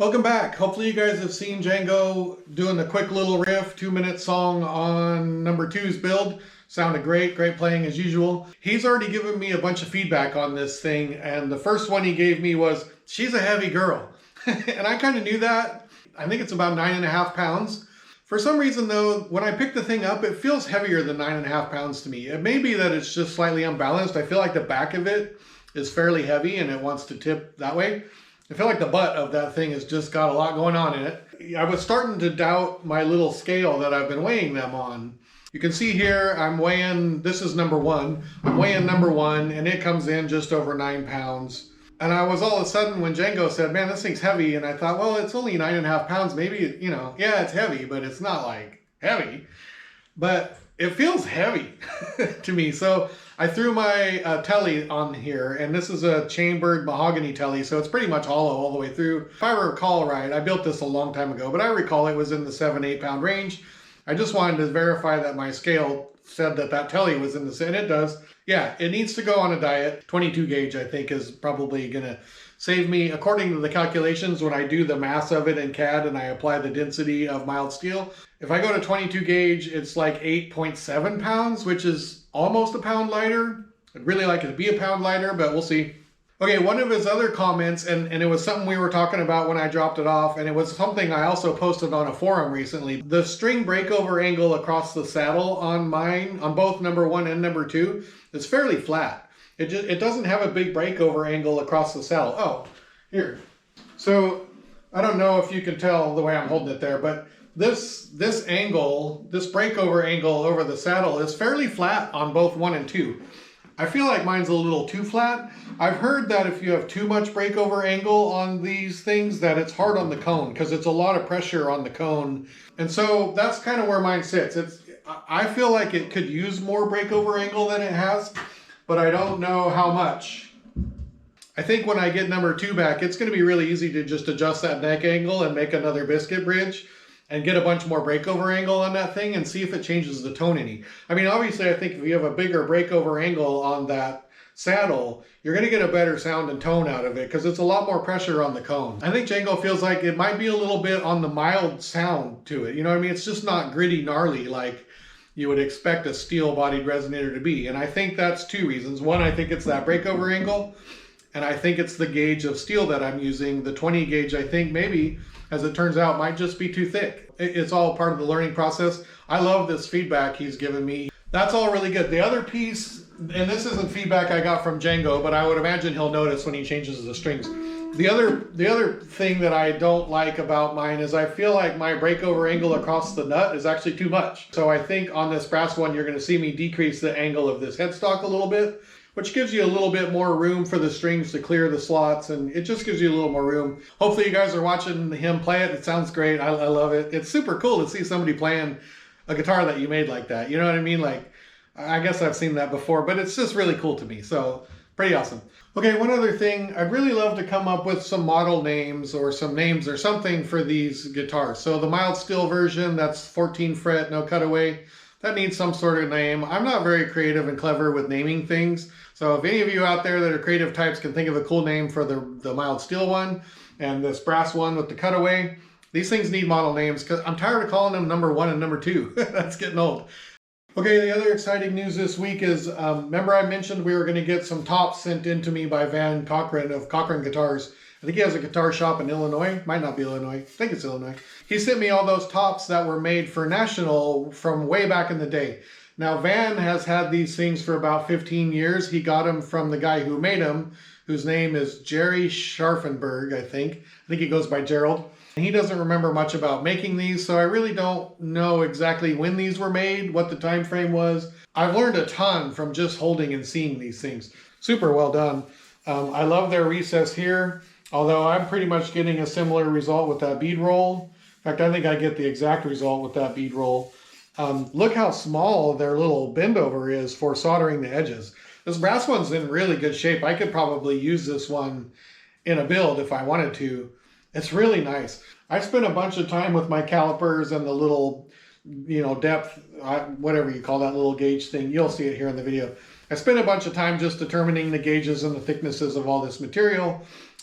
Welcome back. Hopefully you guys have seen Django doing the quick little riff, 2-minute song on number 2's build. Sounded great, great playing as usual. He's already given me a bunch of feedback on this thing, and the first one he gave me was, she's a heavy girl. And I kind of knew that. I think it's about 9.5 pounds. For some reason though, when I pick the thing up, it feels heavier than 9.5 pounds to me. It may be that it's just slightly unbalanced. I feel like the back of it is fairly heavy and it wants to tip that way. I feel like the butt of that thing has just got a lot going on in it. I was starting to doubt my little scale that I've been weighing them on. You can see here I'm weighing, this is number 1. I'm weighing number 1 and it comes in just over 9 pounds. And I was all of a sudden when Django said, man, this thing's heavy. And I thought, well, it's only 9.5 pounds. Maybe, you know, yeah, it's heavy, but it's not like heavy. But it feels heavy to me. So I threw my telly on here, and this is a chambered mahogany telly, so it's pretty much hollow all the way through. If I recall right, I built this a long time ago, but I recall it was in the 7-8 pound range. I just wanted to verify that my scale said that that telly was in the, and it does. Yeah, it needs to go on a diet. 22 gauge, I think, is probably gonna save me, according to the calculations, when I do the mass of it in CAD and I apply the density of mild steel. If I go to 22 gauge, it's like 8.7 pounds, which is almost a pound lighter. I'd really like it to be a pound lighter, but we'll see. Okay, one of his other comments, and it was something we were talking about when I dropped it off, and it was something I also posted on a forum recently. The string breakover angle across the saddle on mine, on both number 1 and number 2, is fairly flat. It doesn't have a big breakover angle across the saddle. Oh, here. So I don't know if you can tell the way I'm holding it there, but this angle, this breakover angle over the saddle is fairly flat on both 1 and 2. I feel like mine's a little too flat. I've heard that if you have too much breakover angle on these things, that it's hard on the cone because it's a lot of pressure on the cone. And so that's kind of where mine sits. I feel like it could use more breakover angle than it has, but I don't know how much. I think when I get number 2 back, it's going to be really easy to just adjust that neck angle and make another biscuit bridge and get a bunch more breakover angle on that thing and see if it changes the tone any. I mean, obviously, I think if you have a bigger breakover angle on that saddle, you're going to get a better sound and tone out of it because it's a lot more pressure on the cone. I think Django feels like it might be a little bit on the mild sound to it. You know what I mean? It's just not gritty, gnarly like you would expect a steel-bodied resonator to be. And I think that's 2 reasons. One, I think it's that breakover angle, and I think it's the gauge of steel that I'm using. The 20 gauge, I think maybe, as it turns out, might just be too thick. It's all part of the learning process. I love this feedback he's given me. That's all really good. The other piece, and this isn't feedback I got from Django, but I would imagine he'll notice when he changes the strings. The other thing that I don't like about mine is I feel like my breakover angle across the nut is actually too much. So I think on this brass one, you're going to see me decrease the angle of this headstock a little bit, which gives you a little bit more room for the strings to clear the slots, and it just gives you a little more room. Hopefully you guys are watching him play it. It sounds great. I love it. It's super cool to see somebody playing a guitar that you made like that. You know what I mean? Like, I guess I've seen that before, but it's just really cool to me. So pretty awesome. Okay, one other thing. I'd really love to come up with some model names or some names or something for these guitars. So the mild steel version, that's 14 fret, no cutaway. That needs some sort of name. I'm not very creative and clever with naming things. So if any of you out there that are creative types can think of a cool name for the mild steel one and this brass one with the cutaway, these things need model names because I'm tired of calling them number 1 and number 2. That's getting old. Okay, the other exciting news this week is, remember I mentioned we were going to get some tops sent in to me by Van Cochran of Cochran Guitars. I think he has a guitar shop in Illinois. Might not be Illinois. I think it's Illinois. He sent me all those tops that were made for National from way back in the day. Now, Van has had these things for about 15 years. He got them from the guy who made them, whose name is Jerry Scharfenberg, I think. I think he goes by Gerald. He doesn't remember much about making these, so I really don't know exactly when these were made, what the time frame was. I've learned a ton from just holding and seeing these things. Super well done. I love their recess here, although I'm pretty much getting a similar result with that bead roll. In fact, I think I get the exact result with that bead roll. Look how small their little bend over is for soldering the edges. This brass one's in really good shape. I could probably use this one in a build if I wanted to. It's really nice. I spent a bunch of time with my calipers and the little, depth, whatever you call that little gauge thing. You'll see it here in the video. I spent a bunch of time just determining the gauges and the thicknesses of all this material.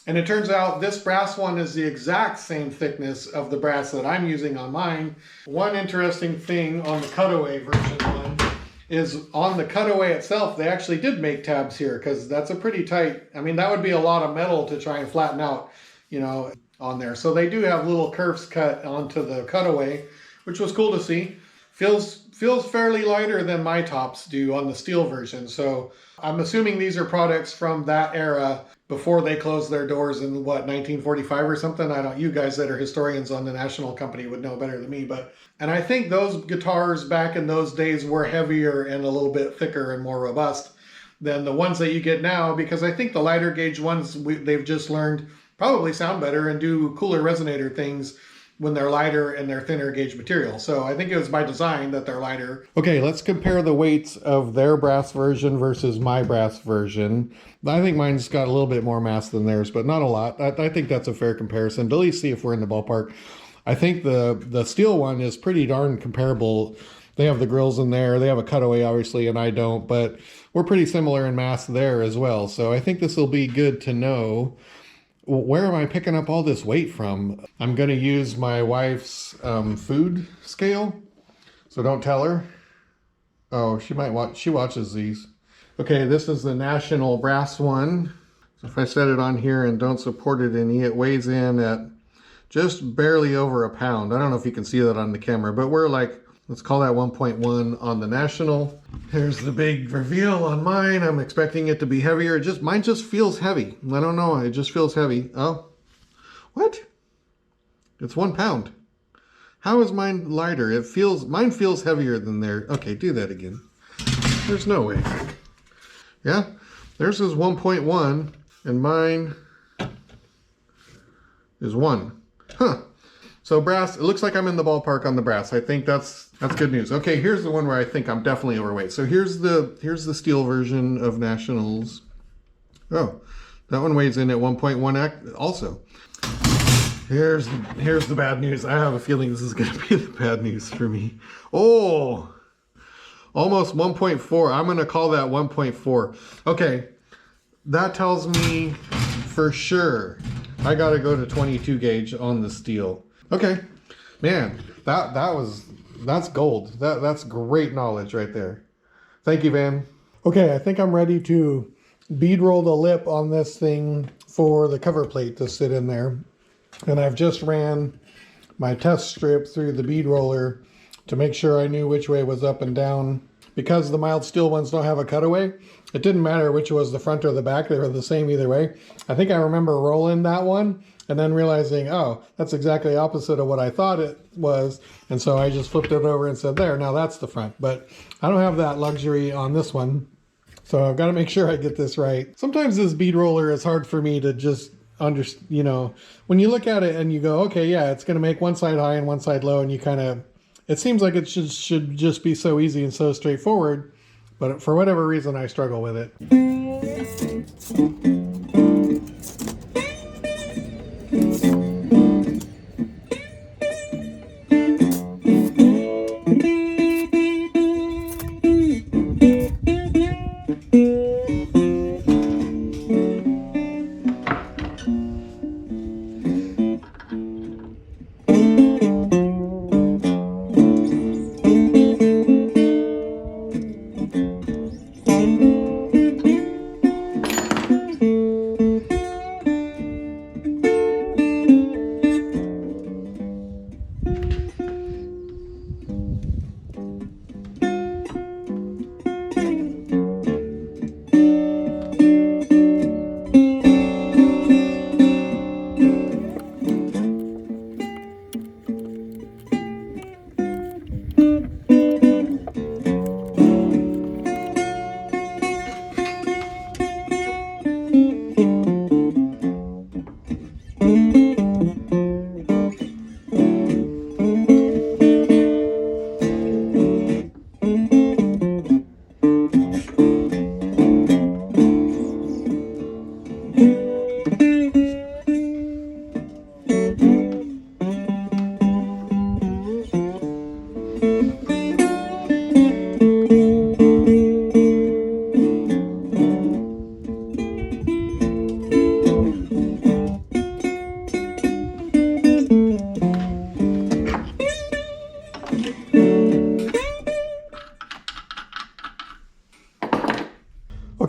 And it turns out this brass one is the exact same thickness of the brass that I'm using on mine. One interesting thing on the cutaway version one is on the cutaway itself, they actually did make tabs here because that's a pretty tight, I mean, that would be a lot of metal to try and flatten out, you know, on there. So they do have little curves cut onto the cutaway, which was cool to see. Feels fairly lighter than my tops do on the steel version. So I'm assuming these are products from that era before they closed their doors in what, 1945 or something. I don't, you guys that are historians on the National Company would know better than me, and I think those guitars back in those days were heavier and a little bit thicker and more robust than the ones that you get now, because I think the lighter gauge ones, they've just learned probably sound better and do cooler resonator things when they're lighter and they're thinner gauge material. So I think it was by design that they're lighter. Okay, let's compare the weights of their brass version versus my brass version. I think mine's got a little bit more mass than theirs, but not a lot. I think that's a fair comparison to at least see if we're in the ballpark. I think the steel one is pretty darn comparable. They have the grills in there. They have a cutaway, obviously, and I don't, but we're pretty similar in mass there as well. So I think this will be good to know. Where am I picking up all this weight from? I'm going to use my wife's food scale, so don't tell her. Oh, she might watch. She watches these. Okay, this is the National Brass one. So if I set it on here and don't support it any, it weighs in at just barely over a pound. I don't know if you can see that on the camera, but we're like, let's call that 1.1 on the National. Here's the big reveal on mine. I'm expecting it to be heavier. Mine just feels heavy. I don't know. It just feels heavy. Oh, what? It's 1 pound. How is mine lighter? Mine feels heavier than theirs. Okay, do that again. There's no way. Yeah, theirs is 1.1 and mine is 1. Huh. So brass, it looks like I'm in the ballpark on the brass. I think that's good news. Okay, here's the one where I think I'm definitely overweight. So here's the steel version of Nationals. Oh, that one weighs in at 1.1 also. Here's the bad news. I have a feeling this is going to be the bad news for me. Oh, almost 1.4. I'm going to call that 1.4. Okay, that tells me for sure I got to go to 22 gauge on the steel. Okay, man, that's gold. That's great knowledge right there. Thank you, Van. Okay, I think I'm ready to bead roll the lip on this thing for the cover plate to sit in there. And I've just ran my test strip through the bead roller to make sure I knew which way was up and down. Because the mild steel ones don't have a cutaway, it didn't matter which was the front or the back. They were the same either way. I think I remember rolling that one and then realizing, oh, that's exactly opposite of what I thought it was. And so I just flipped it over and said, there, now that's the front. But I don't have that luxury on this one. So I've got to make sure I get this right. Sometimes this bead roller is hard for me to just understand, you know, when you look at it and you go, okay, yeah, it's going to make one side high and one side low, and you kind of, it seems like it should just be so easy and so straightforward, but for whatever reason, I struggle with it.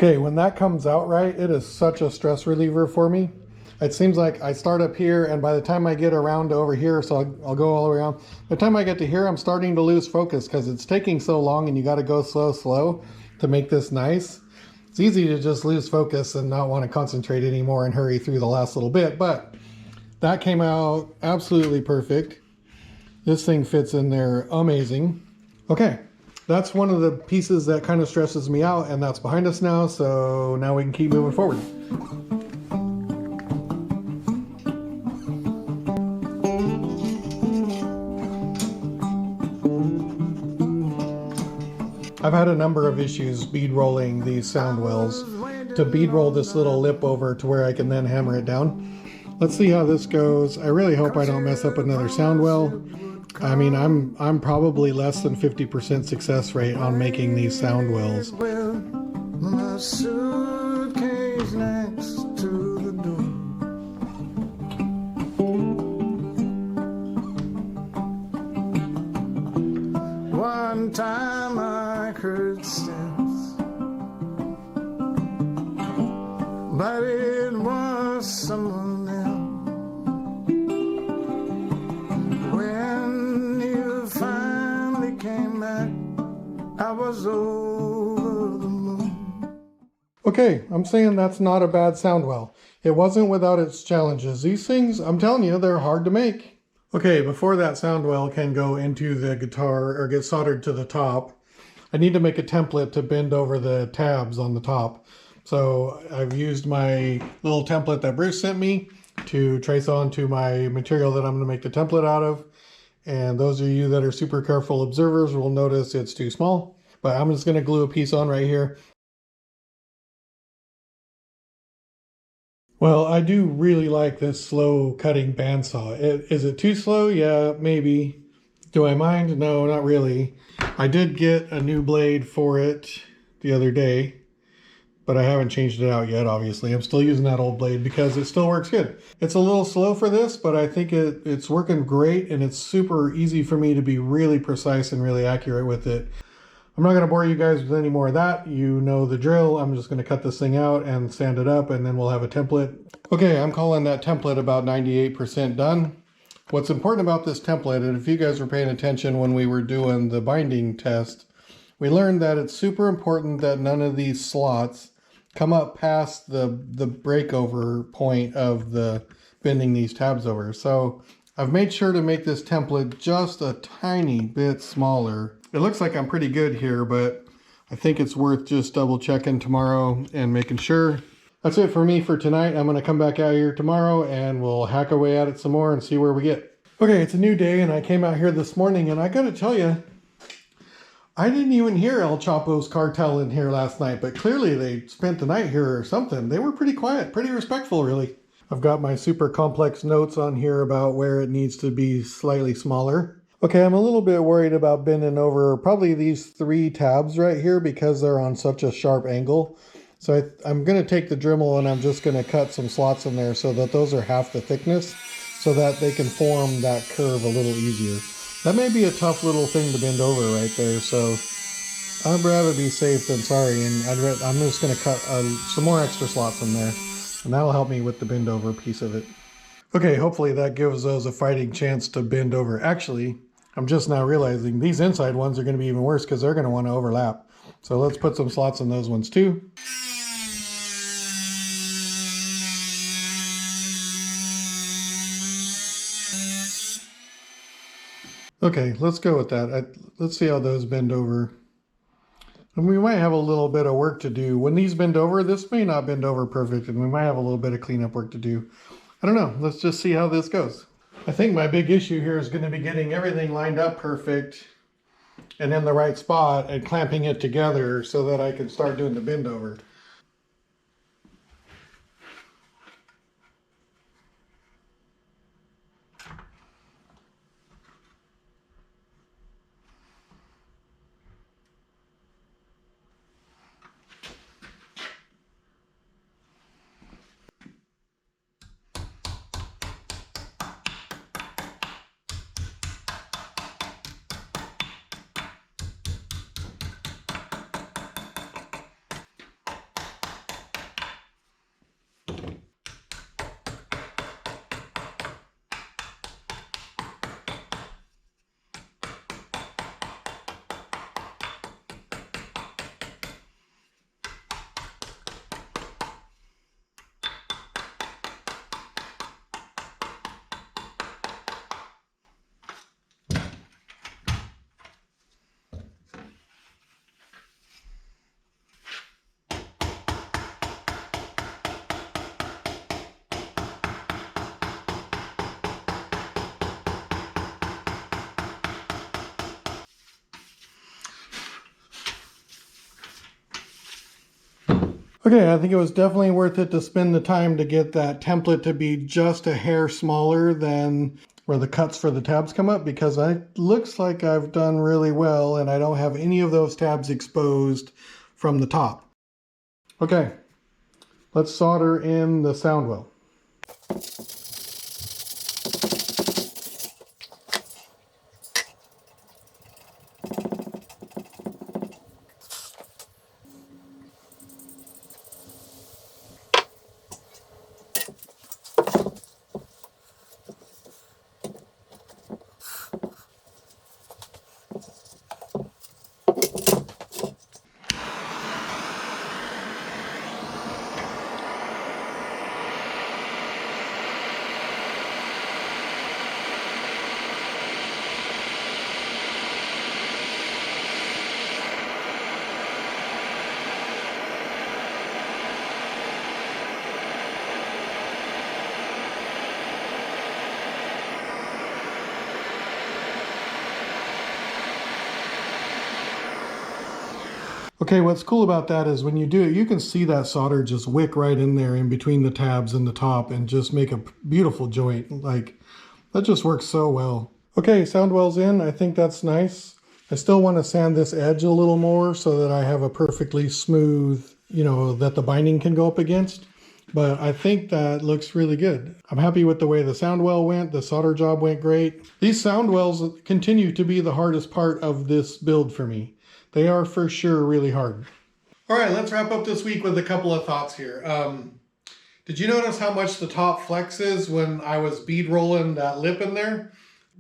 Okay, when that comes out right, it is such a stress reliever for me. It seems like I start up here, and by the time I get around to over here, so I'll go all the way around. By the time I get to here, I'm starting to lose focus because it's taking so long, and you got to go slow to make this nice. It's easy to just lose focus and not want to concentrate anymore and hurry through the last little bit, but that came out absolutely perfect. This thing fits in there amazing. Okay. That's one of the pieces that kind of stresses me out, and that's behind us now, so now we can keep moving forward. I've had a number of issues bead rolling these Soundwells to bead roll this little lip over to where I can then hammer it down. Let's see how this goes. I really hope I don't mess up another Soundwell. I mean, I'm probably less than 50% success rate on making these Soundwells. My suitcase next to the door. One time I heard steps, but it was someone else. I was over the moon. Okay, I'm saying that's not a bad Soundwell. It wasn't without its challenges. These things, I'm telling you, they're hard to make. Okay, before that Soundwell can go into the guitar or get soldered to the top, I need to make a template to bend over the tabs on the top. So I've used my little template that Bruce sent me to trace onto my material that I'm going to make the template out of. And those of you that are super careful observers will notice it's too small, but I'm just going to glue a piece on right here. Well, I do really like this slow cutting bandsaw. Is it too slow? Yeah, maybe. Do I mind? No, not really. I did get a new blade for it the other day, but I haven't changed it out yet, obviously. I'm still using that old blade because it still works good. It's a little slow for this, but I think it's working great, and it's super easy for me to be really precise and really accurate with it. I'm not going to bore you guys with any more of that. You know the drill. I'm just going to cut this thing out and sand it up, and then we'll have a template. Okay, I'm calling that template about 98% done. What's important about this template, and if you guys were paying attention when we were doing the binding test, we learned that it's super important that none of these slots come up past the breakover point of the bending these tabs over. So I've made sure to make this template just a tiny bit smaller. It looks like I'm pretty good here, but I think it's worth just double checking tomorrow and making sure. That's it for me for tonight. I'm going to come back out here tomorrow and we'll hack away at it some more and see where we get. Okay, it's a new day and I came out here this morning and I got to tell you, I didn't even hear El Chapo's cartel in here last night, but clearly they spent the night here or something. They were pretty quiet, pretty respectful, really. I've got my super complex notes on here about where it needs to be slightly smaller. Okay, I'm a little bit worried about bending over probably these 3 tabs right here because they're on such a sharp angle. So I'm going to take the Dremel and I'm just going to cut some slots in there so that those are half the thickness so that they can form that curve a little easier. That may be a tough little thing to bend over right there, so I'd rather be safe than sorry, and I'm just going to cut some more extra slots in there, and that'll help me with the bend over piece of it. Okay, hopefully that gives those a fighting chance to bend over. Actually, I'm just now realizing these inside ones are going to be even worse because they're going to want to overlap. So let's put some slots in those ones too. Okay, let's go with that. Let's see how those bend over. And we might have a little bit of work to do. When these bend over, this may not bend over perfect, and we might have a little bit of cleanup work to do. I don't know. Let's just see how this goes. I think my big issue here is going to be getting everything lined up perfect and in the right spot and clamping it together so that I can start doing the bend over. Okay, I think it was definitely worth it to spend the time to get that template to be just a hair smaller than where the cuts for the tabs come up, because it looks like I've done really well and I don't have any of those tabs exposed from the top. Okay, let's solder in the Soundwell. Okay, what's cool about that is when you do it, you can see that solder just wick right in there in between the tabs and the top and just make a beautiful joint. Like, that just works so well. Okay, Soundwell's in. I think that's nice. I still want to sand this edge a little more so that I have a perfectly smooth, that the binding can go up against. But I think that looks really good. I'm happy with the way the Soundwell went. The solder job went great. These Soundwells continue to be the hardest part of this build for me. They are for sure really hard. All right, let's wrap up this week with a couple of thoughts here. Did you notice how much the top flexes when I was bead rolling that lip in there?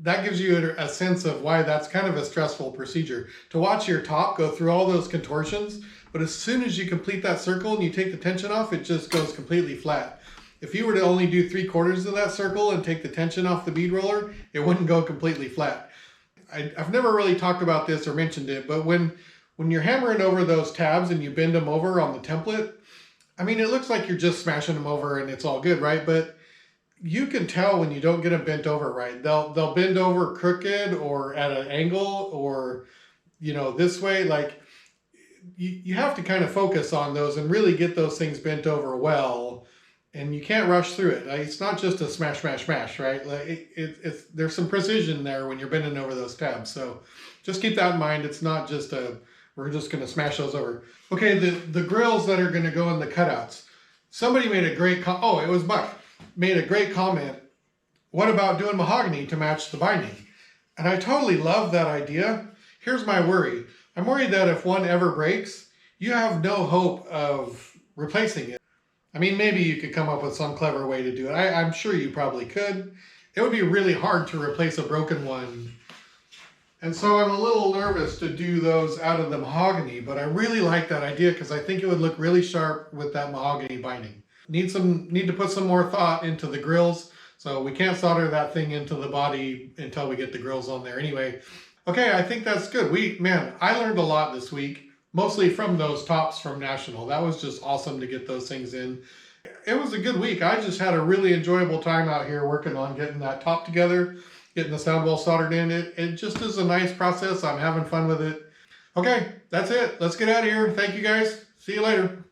That gives you a sense of why that's kind of a stressful procedure. To watch your top go through all those contortions, but as soon as you complete that circle and you take the tension off, it just goes completely flat. If you were to only do 3/4 of that circle and take the tension off the bead roller, it wouldn't go completely flat. I've never really talked about this or mentioned it, but when you're hammering over those tabs and you bend them over on the template, I mean, it looks like you're just smashing them over and it's all good, right? But you can tell when you don't get them bent over right. They'll bend over crooked or at an angle or, this way. Like, you have to kind of focus on those and really get those things bent over well. And you can't rush through it. Like, it's not just a smash, smash, smash, right? Like there's some precision there when you're bending over those tabs. So just keep that in mind. It's not just we're just going to smash those over. Okay, the grills that are going to go in the cutouts. Somebody made a great it was Buck made a great comment. What about doing mahogany to match the binding? And I totally love that idea. Here's my worry. I'm worried that if one ever breaks, you have no hope of replacing it. I mean, maybe you could come up with some clever way to do it. I'm sure you probably could. It would be really hard to replace a broken one. And so I'm a little nervous to do those out of the mahogany, but I really like that idea because I think it would look really sharp with that mahogany binding. Need to put some more thought into the grills, so we can't solder that thing into the body until we get the grills on there anyway. Okay, I think that's good. I learned a lot this week. Mostly from those tops from National. That was just awesome to get those things in. It was a good week. I just had a really enjoyable time out here working on getting that top together, getting the Soundwell soldered in. It just is a nice process. I'm having fun with it. Okay, that's it. Let's get out of here. Thank you guys. See you later.